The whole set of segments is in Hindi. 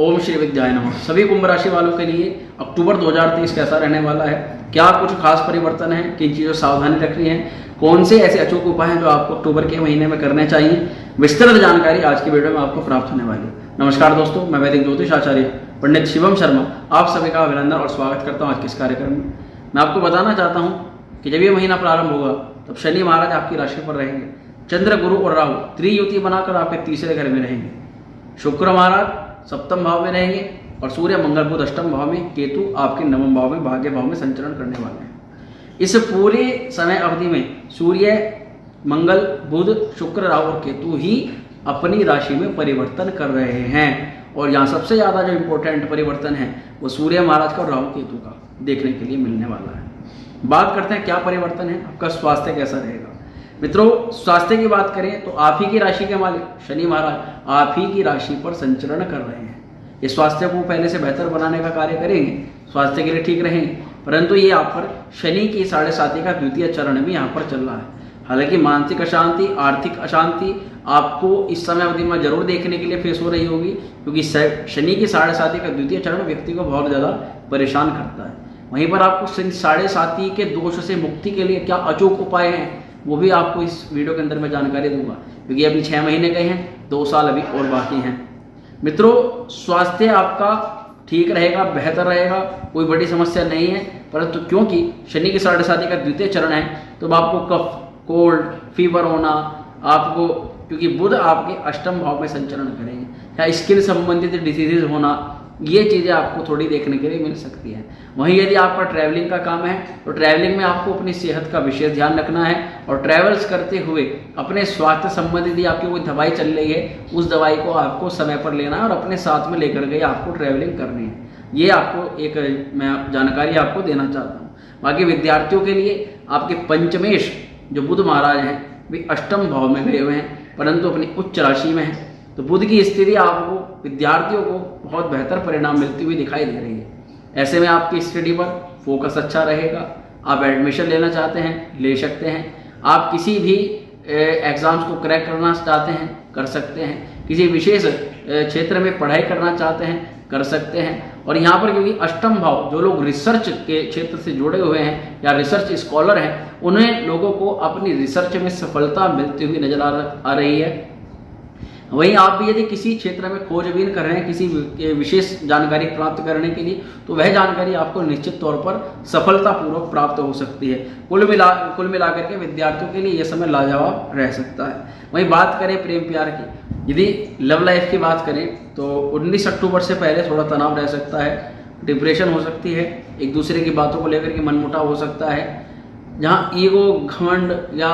ओम श्री विद्याय नमः। सभी कुंभ राशि वालों के लिए अक्टूबर 2023 कैसा रहने वाला है, क्या कुछ खास परिवर्तन है, किन चीज़ों से सावधानी रखनी है, कौन से ऐसे अचूक उपाय हैं जो आपको अक्टूबर के महीने में करने चाहिए, विस्तृत जानकारी आज की वीडियो में आपको प्राप्त होने वाली है। नमस्कार दोस्तों, मैं वैदिक ज्योतिष आचार्य पंडित शिवम शर्मा आप सभी का अभिनंदन और स्वागत करता हूँ आज के इस कार्यक्रम में। मैं आपको बताना चाहता हूँ कि जब ये महीना प्रारंभ होगा तब शनि महाराज आपकी राशि पर रहेंगे, चंद्र गुरु और राहु त्रियुति बनाकर आपके तीसरे घर में रहेंगे, शुक्र महाराज सप्तम भाव में रहेंगे और सूर्य मंगल बुध अष्टम भाव में, केतु आपके नवम भाव में भाग्य भाव में संचरण करने वाले हैं। इस पूरे समय अवधि में सूर्य मंगल बुध शुक्र राहु और केतु ही अपनी राशि में परिवर्तन कर रहे हैं और यहाँ सबसे ज़्यादा जो इम्पोर्टेंट परिवर्तन है वो सूर्य महाराज का और राहु केतु का देखने के लिए मिलने वाला है। बात करते हैं क्या परिवर्तन है, आपका स्वास्थ्य कैसा रहेगा। मित्रों, स्वास्थ्य की बात करें तो आप ही की राशि के मालिक शनि महाराज आप ही की राशि पर संचरण कर रहे हैं। ये स्वास्थ्य को पहले से बेहतर बनाने का कार्य करेंगे, स्वास्थ्य के लिए ठीक रहेंगे, परंतु ये यहाँ पर शनि की 7.5 का द्वितीय चरण भी यहाँ पर चल रहा है। हालांकि मानसिक अशांति, आर्थिक अशांति आपको इस समय अवधि में जरूर देखने के लिए फेस हो रही होगी, क्योंकि शनि की 7.5 का द्वितीय चरण व्यक्ति को बहुत ज़्यादा परेशान करता है। वहीं पर आपको 7.5 के दोष से मुक्ति के लिए क्या अचूक उपाय हैं वो भी आपको इस वीडियो के अंदर मैं जानकारी दूंगा, क्योंकि अभी 6 महीने गए हैं, 2 साल अभी और बाकी हैं। मित्रों, स्वास्थ्य आपका ठीक रहेगा, बेहतर रहेगा, कोई बड़ी समस्या नहीं है, परंतु क्योंकि शनि की 7.5 का द्वितीय चरण है तो आपको कफ, कोल्ड, फीवर होना आपको, क्योंकि बुध आपके अष्टम भाव में संचरण करेंगे, या स्किन संबंधित डिसीजेज होना, ये चीज़ें आपको थोड़ी देखने के लिए मिल सकती है। वहीं यदि आपका ट्रैवलिंग का काम है तो ट्रैवलिंग में आपको अपनी सेहत का विशेष ध्यान रखना है और ट्रैवल्स करते हुए अपने स्वास्थ्य संबंधित यदि आपकी कोई दवाई चल रही है उस दवाई को आपको समय पर लेना है और अपने साथ में लेकर गए आपको ट्रैवलिंग करनी है। ये आपको एक मैं जानकारी आपको देना चाहता हूँ। बाकी विद्यार्थियों के लिए आपके पंचमेश जो बुध महाराज हैं वे अष्टम भाव में गए हुए हैं, परंतु अपनी उच्च राशि में है, तो बुध की स्थिति आपको विद्यार्थियों को बहुत बेहतर परिणाम मिलती हुई दिखाई दे रही है। ऐसे में आपकी स्टडी पर फोकस अच्छा रहेगा, आप एडमिशन लेना चाहते हैं ले सकते हैं, आप किसी भी एग्ज़ाम्स को क्रैक करना चाहते हैं कर सकते हैं, किसी विशेष क्षेत्र में पढ़ाई करना चाहते हैं कर सकते हैं। और यहाँ पर क्योंकि अष्टम भाव जो लोग रिसर्च के क्षेत्र से जुड़े हुए हैं या रिसर्च स्कॉलर हैं उन्हें लोगों को अपनी रिसर्च में सफलता मिलती हुई नजर आ रही है। वहीं आप भी यदि किसी क्षेत्र में खोजबीन कर रहे हैं किसी विशेष जानकारी प्राप्त करने के लिए तो वह जानकारी आपको निश्चित तौर पर सफलतापूर्वक प्राप्त हो सकती है। कुल मिलाकर के विद्यार्थियों के लिए यह समय लाजवाब रह सकता है। वहीं बात करें प्रेम प्यार की, यदि लव लाइफ की बात करें तो 19 अक्टूबर से पहले थोड़ा तनाव रह सकता है, डिप्रेशन हो सकती है, एक दूसरे की बातों को लेकर के मनमुटाव हो सकता है, जहाँ ईगो, घमंड या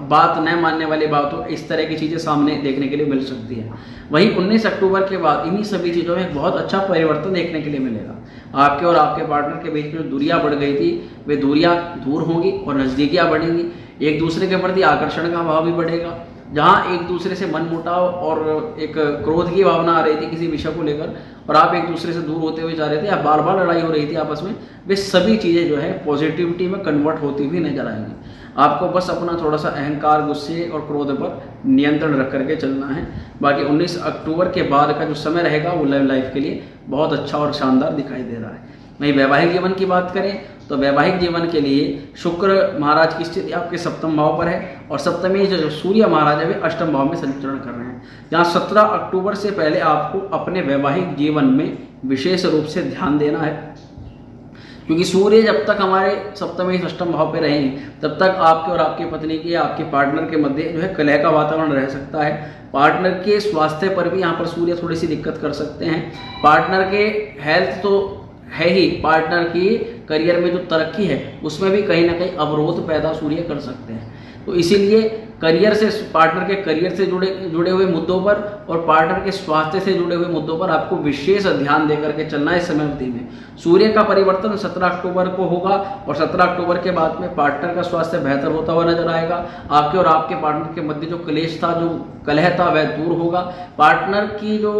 बात न मानने वाली बातों इस तरह की चीज़ें सामने देखने के लिए मिल सकती है। वहीं 19 अक्टूबर के बाद इन्हीं सभी चीज़ों में एक बहुत अच्छा परिवर्तन देखने के लिए मिलेगा। आपके और आपके पार्टनर के बीच में जो दूरियां बढ़ गई थी वे दूरियां दूर होंगी और नज़दीकियां बढ़ेंगी, एक दूसरे के प्रति आकर्षण का भाव भी बढ़ेगा। जहाँ एक दूसरे से मनमुटाव और एक क्रोध की भावना आ रही थी किसी विषय को लेकर और आप एक दूसरे से दूर होते हुए जा रहे थे या बार बार लड़ाई हो रही थी आपस में, वे सभी चीज़ें जो है पॉजिटिविटी में कन्वर्ट होती हुई नजर आएंगी। आपको बस अपना थोड़ा सा अहंकार, गुस्से और क्रोध पर नियंत्रण रख करके चलना है। बाकी 19 अक्टूबर के बाद का जो समय रहेगा वो लव लाइफ के लिए बहुत अच्छा और शानदार दिखाई दे रहा है। वहीं वैवाहिक जीवन की बात करें तो वैवाहिक जीवन के लिए शुक्र महाराज की स्थिति आपके सप्तम भाव पर है और सप्तमी जो सूर्य महाराज है वे अष्टम भाव में संचरण कर रहे हैं। जहाँ 17 अक्टूबर से पहले आपको अपने वैवाहिक जीवन में विशेष रूप से ध्यान देना है, क्योंकि सूर्य जब तक हमारे सप्तमी अष्टम भाव पे रहेंगे तब तक आपके और आपकी पत्नी के, आपके पार्टनर के मध्य जो है कलह का वातावरण रह सकता है। पार्टनर के स्वास्थ्य पर भी यहाँ पर सूर्य थोड़ी सी दिक्कत कर सकते हैं। पार्टनर के हेल्थ तो है ही, पार्टनर की करियर में जो तरक्की है उसमें भी कहीं ना कहीं अवरोध पैदा सूर्य कर सकते हैं। तो इसीलिए करियर से, पार्टनर के करियर से जुड़े हुए मुद्दों पर और पार्टनर के स्वास्थ्य से जुड़े हुए मुद्दों पर आपको विशेष ध्यान देकर के चलना है। इस समय अवधि में सूर्य का परिवर्तन 17 अक्टूबर को होगा और 17 अक्टूबर के बाद में पार्टनर का स्वास्थ्य बेहतर होता हुआ नजर आएगा। आपके और आपके पार्टनर के मध्य जो क्लेश था, जो कलह था, वह दूर होगा। पार्टनर की जो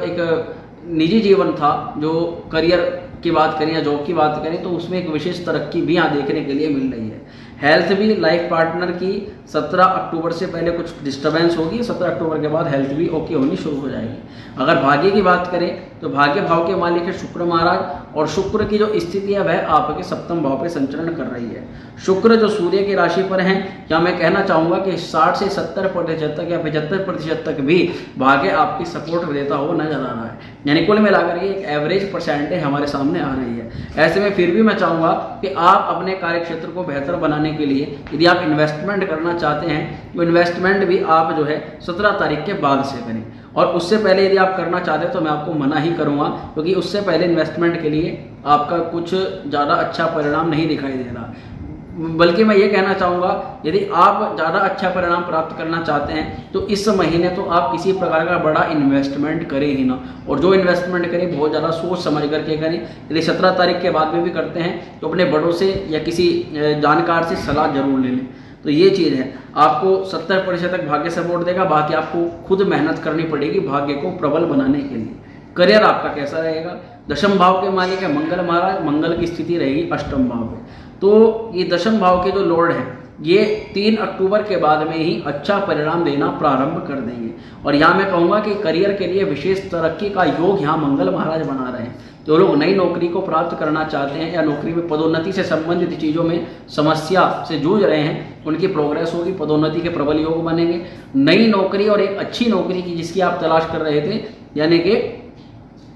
एक निजी जीवन था, जो करियर की बात करें या जॉब की बात करें तो उसमें एक विशेष तरक्की भी यहाँ देखने के लिए मिल रही है। हेल्थ भी लाइफ पार्टनर की 17 अक्टूबर से पहले कुछ डिस्टर्बेंस होगी, 17 अक्टूबर के बाद हेल्थ भी ओके होनी शुरू हो जाएगी। अगर भाग्य की बात करें तो भाग्य भाव के मालिक है शुक्र महाराज, और शुक्र की जो स्थिति है वह आपके सप्तम भाव पे संचरण कर रही है। शुक्र जो सूर्य की राशि पर हैं, या मैं कहना चाहूँगा कि 60 से 70% तक या 75% तक भी भाग्य आपकी सपोर्ट देता हुआ नजर आ रहा है, यानी कुल मिलाकर के एक एवरेज परसेंटेज हमारे सामने आ रही है। ऐसे में फिर भी मैं चाहूँगा कि आप अपने कार्य क्षेत्र को बेहतर बनाने के लिए यदि आप इन्वेस्टमेंट करना चाहते हैं तो इन्वेस्टमेंट भी आप जो है 17 तारीख के बाद से करें, और उससे पहले यदि आप करना चाहते हैं तो मैं आपको मना ही करूँगा, क्योंकि उससे पहले इन्वेस्टमेंट के लिए आपका कुछ ज़्यादा अच्छा परिणाम नहीं दिखाई दे रहा। बल्कि मैं ये कहना चाहूँगा यदि आप ज़्यादा अच्छा परिणाम प्राप्त करना चाहते हैं तो इस महीने तो आप किसी प्रकार का बड़ा इन्वेस्टमेंट करें ही ना, और जो इन्वेस्टमेंट करें बहुत ज़्यादा सोच समझ करके करें। यदि 17 तारीख के बाद में भी करते हैं तो अपने बड़ों से या किसी जानकार से सलाह जरूर ले लें। तो ये चीज़ है, आपको 70% तक भाग्य सपोर्ट देगा, बाकी आपको खुद मेहनत करनी पड़ेगी भाग्य को प्रबल बनाने के लिए। करियर आपका कैसा रहेगा? दशम भाव के मालिक है मंगल महाराज, मंगल की स्थिति रहेगी अष्टम भाव में। तो ये दशम भाव के जो लॉर्ड हैं ये 3 अक्टूबर के बाद में ही अच्छा परिणाम देना प्रारंभ कर देंगे, और यहाँ मैं कहूँगा कि करियर के लिए विशेष तरक्की का योग यहाँ मंगल महाराज बना रहे हैं। जो लोग नई नौकरी को प्राप्त करना चाहते हैं या नौकरी में पदोन्नति से संबंधित चीज़ों में समस्या से जूझ रहे हैं, उनकी प्रोग्रेस होगी, पदोन्नति के प्रबल योग बनेंगे। नई नौकरी और एक अच्छी नौकरी की जिसकी आप तलाश कर रहे थे, यानी कि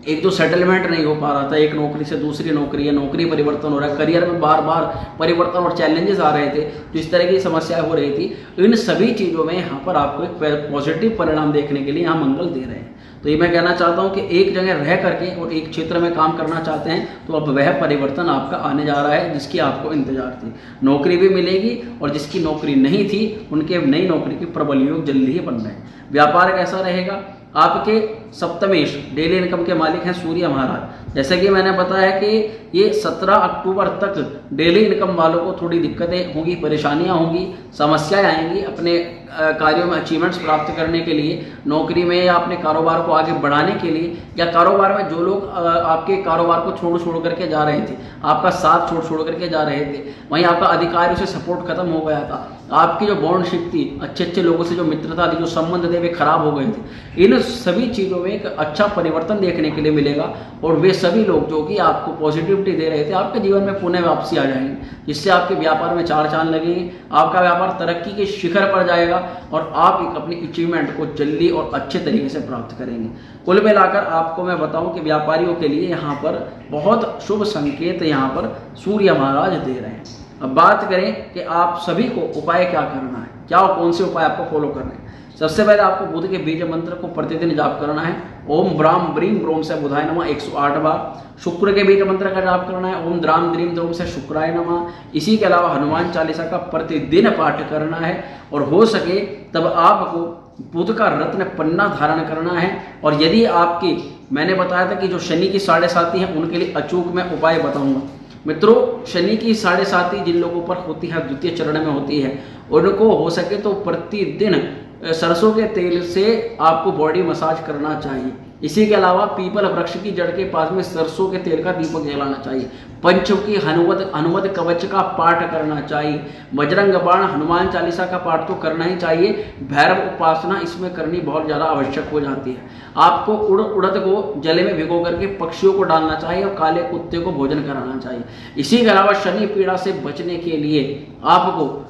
एक जो सेटलमेंट नहीं हो पा रहा था, एक नौकरी से दूसरी नौकरी या नौकरी परिवर्तन हो रहा है, करियर में बार बार परिवर्तन और चैलेंजेस आ रहे थे, तो इस तरह की समस्याएं हो रही थी, इन सभी चीज़ों में यहाँ पर आपको एक पॉजिटिव परिणाम देखने के लिए यहाँ मंगल दे रहे हैं। तो ये मैं कहना चाहता हूँ कि एक जगह रह करके और एक क्षेत्र में काम करना चाहते हैं तो अब वह परिवर्तन आपका आने जा रहा है जिसकी आपको इंतजार थी। नौकरी भी मिलेगी, और जिसकी नौकरी नहीं थी उनके नई नौकरी के प्रबल योग जल्दी ही बन रहे हैं। व्यापार कैसा रहेगा? आपके सप्तमेश डेली इनकम के मालिक हैं सूर्य महाराज। जैसे कि मैंने बताया कि ये 17 अक्टूबर तक डेली इनकम वालों को थोड़ी दिक्कतें होंगी, परेशानियां होंगी, समस्याएं आएंगी अपने कार्यों में अचीवमेंट्स प्राप्त करने के लिए, नौकरी में या अपने कारोबार को आगे बढ़ाने के लिए, या कारोबार में जो लोग आपके कारोबार को छोड़ करके जा रहे थे, आपका साथ छोड़ करके जा रहे थे, वहीं आपका अधिकारियों से सपोर्ट खत्म हो गया था, आपकी जो बॉन्डशिप थी, अच्छे लोगों से जो मित्रता थी, जो संबंध थे वे खराब हो गए थे, इन सभी चीज़ों में एक अच्छा परिवर्तन देखने के लिए मिलेगा। और वे सभी लोग जो कि आपको पॉजिटिविटी दे रहे थे आपके जीवन में पुनः वापसी आ जाएंगे, जिससे आपके व्यापार में 4 चांद लगेंगे, आपका व्यापार तरक्की के शिखर पर जाएगा और आप एक अपनी अचीवमेंट को जल्दी और अच्छे तरीके से प्राप्त करेंगे। कुल मिलाकर आपको मैं बताऊं कि व्यापारियों के लिए यहाँ पर बहुत शुभ संकेत यहाँ पर सूर्य महाराज दे रहे हैं। अब बात करें कि आप सभी को उपाय क्या करना है, क्या कौन से उपाय आपको फॉलो करने हैं। सबसे पहले आपको बुध के बीज मंत्र को प्रतिदिन जाप करना है। ओम ब्राम ब्रीम ब्रोम से बुधाय नमः 108 बार। शुक्र के बीज मंत्र का जाप करना है। ओम द्राम द्रीम द्रोम से शुक्राय नमः। इसी के अलावा हनुमान चालीसा का प्रतिदिन पाठ करना है, और हो सके तब आपको बुध का रत्न पन्ना धारण करना है। और यदि आपकी, मैंने बताया था कि जो शनि की 7.5 है उनके लिए अचूक मैं उपाय बताऊंगा। मित्रों, शनि की 7.5 जिन लोगों पर होती है, द्वितीय चरण में होती है, उनको हो सके तो प्रतिदिन सरसों के तेल से आपको बॉडी मसाज करना चाहिए। इसी के अलावा पीपल वृक्ष की जड़ के पास में सरसों के तेल का दीपक जलाना चाहिए। पंचमुखी हनुमत कवच का पाठ करना चाहिए। बजरंग बाण हनुमान चालीसा का पाठ तो करना ही चाहिए। भैरव उपासना इसमें करनी बहुत ज़्यादा आवश्यक हो जाती है। आपको उड़द को जल में भिगो करके पक्षियों को डालना चाहिए और काले कुत्ते को भोजन कराना चाहिए। इसी के अलावा शनि पीड़ा से बचने के लिए आपको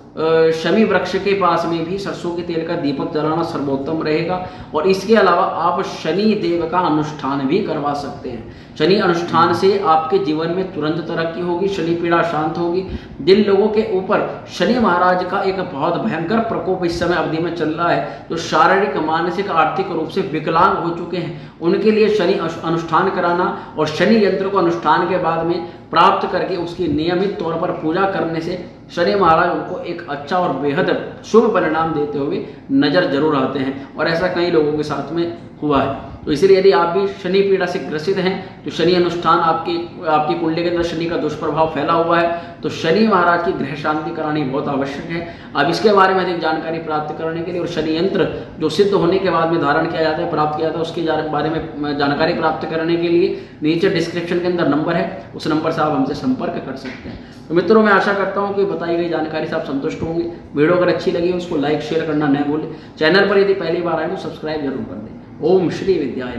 शमी वृक्ष के पास में भी सरसों के तेल का दीपक जलाना सर्वोत्तम रहेगा। और इसके अलावा आप शनि देव का अनुष्ठान भी करवा सकते हैं। शनि अनुष्ठान से आपके जीवन में तुरंत तरक्की होगी, शनि पीड़ा शांत होगी। जिन लोगों के ऊपर शनि महाराज का एक बहुत भयंकर प्रकोप इस समय अवधि में चल रहा है, जो शारीरिक मानसिक आर्थिक रूप से विकलांग हो चुके हैं, उनके लिए शनि अनुष्ठान कराना और शनि यंत्र को अनुष्ठान के बाद में प्राप्त करके उसकी नियमित तौर पर पूजा करने से शनि महाराज उनको एक अच्छा और बेहद शुभ परिणाम देते हुए नजर जरूर आते हैं। और ऐसा कई लोगों के साथ में हुआ है। तो इसलिए यदि आप भी शनि पीड़ा से ग्रसित हैं, जो शनि अनुष्ठान आपकी कुंडली के अंदर शनि का दुष्प्रभाव फैला हुआ है, तो शनि महाराज की ग्रह शांति करानी बहुत आवश्यक है। अब इसके बारे में अधिक जानकारी प्राप्त करने के लिए और शनि यंत्र जो सिद्ध होने के बाद में धारण किया जाता है, प्राप्त किया जाता है, उसके बारे में जानकारी प्राप्त करने के लिए नीचे डिस्क्रिप्शन के अंदर नंबर है, उस नंबर से आप हमसे संपर्क कर सकते हैं। तो मित्रों, मैं आशा करता हूं कि बताई गई जानकारी से आप संतुष्ट होंगे। वीडियो अगर अच्छी लगी उसको लाइक शेयर करना न भूलें। चैनल पर यदि पहली बार आए तो सब्सक्राइब जरूर कर दें। ओम श्री विद्याय नमः।